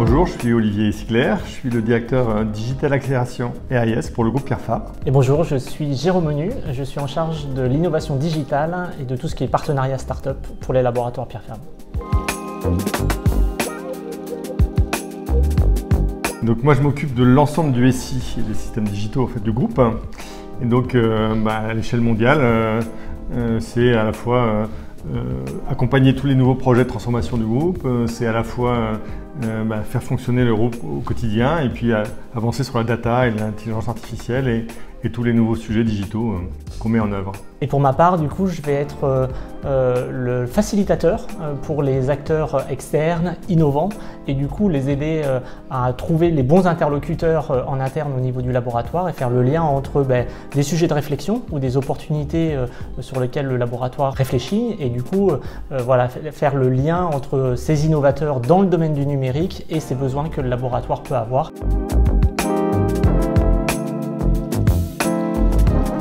Bonjour, je suis Olivier Sigler, je suis le directeur Digital Accélération et AIS pour le groupe Pierre Fabre. Et bonjour, je suis Jérôme Menu, je suis en charge de l'innovation digitale et de tout ce qui est partenariat start-up pour les laboratoires Pierre Fabre. Donc moi je m'occupe de l'ensemble du SI et des systèmes digitaux en fait, du groupe. Et donc à l'échelle mondiale, c'est à la fois accompagner tous les nouveaux projets de transformation du groupe, c'est à la fois faire fonctionner le groupe au quotidien et puis avancer sur la data et l'intelligence artificielle et tous les nouveaux sujets digitaux qu'on met en œuvre. Et pour ma part, du coup, je vais être le facilitateur pour les acteurs externes, innovants, et du coup les aider à trouver les bons interlocuteurs en interne au niveau du laboratoire et faire le lien entre des sujets de réflexion ou des opportunités sur lesquelles le laboratoire réfléchit, et du coup faire le lien entre ces innovateurs dans le domaine du numérique et ces besoins que le laboratoire peut avoir.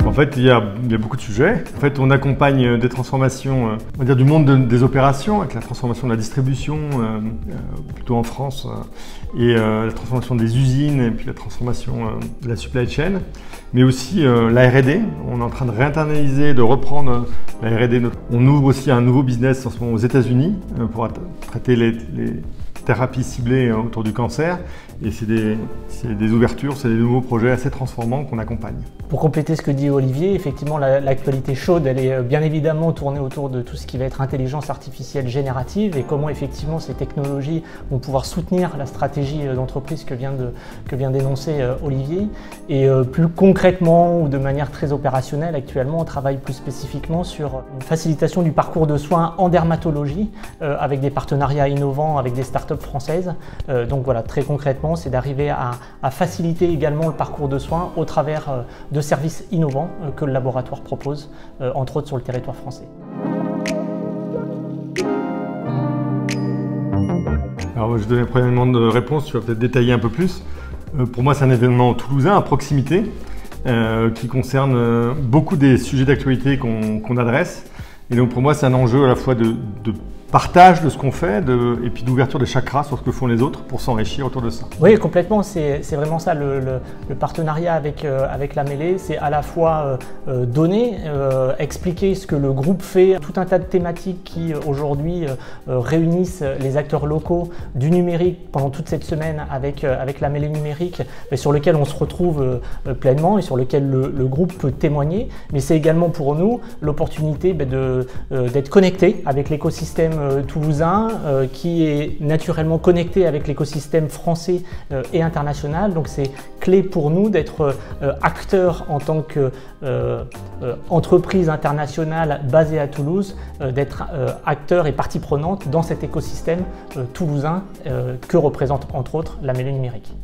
En fait, il y a beaucoup de sujets. En fait, on accompagne des transformations, on va dire du monde des opérations, avec la transformation de la distribution, plutôt en France, et la transformation des usines, et puis la transformation de la supply chain, mais aussi la R&D. On est en train de réinternaliser, de reprendre la R&D. On ouvre aussi un nouveau business en ce moment aux États-Unis pour traiter les thérapies ciblées autour du cancer. Et c'est des ouvertures, c'est des nouveaux projets assez transformants qu'on accompagne. Pour compléter ce que dit Olivier, effectivement l'actualité chaude, elle est bien évidemment tournée autour de tout ce qui va être intelligence artificielle générative et comment effectivement ces technologies vont pouvoir soutenir la stratégie d'entreprise que vient d'énoncer Olivier. Et plus concrètement ou de manière très opérationnelle, actuellement on travaille plus spécifiquement sur une facilitation du parcours de soins en dermatologie avec des partenariats innovants avec des startups françaises. Donc voilà, très concrètement, c'est d'arriver à faciliter également le parcours de soins au travers de services innovants que le laboratoire propose, entre autres sur le territoire français. Alors je donne un premier élément de réponse, tu vas peut-être détailler un peu plus. Pour moi, c'est un événement toulousain à proximité qui concerne beaucoup des sujets d'actualité qu'on adresse. Et donc pour moi, c'est un enjeu à la fois de partage de ce qu'on fait et puis d'ouverture des chakras sur ce que font les autres pour s'enrichir autour de ça. Oui, complètement, c'est vraiment ça le partenariat avec la mêlée, c'est à la fois donner, expliquer ce que le groupe fait, tout un tas de thématiques qui aujourd'hui réunissent les acteurs locaux du numérique pendant toute cette semaine avec la mêlée numérique, mais sur lequel on se retrouve pleinement et sur lequel le groupe peut témoigner, mais c'est également pour nous l'opportunité d'être connecté avec l'écosystème toulousain qui est naturellement connecté avec l'écosystème français et international. Donc c'est clé pour nous d'être acteur en tant qu'entreprise internationale basée à Toulouse, d'être acteur et partie prenante dans cet écosystème toulousain que représente entre autres la mêlée numérique.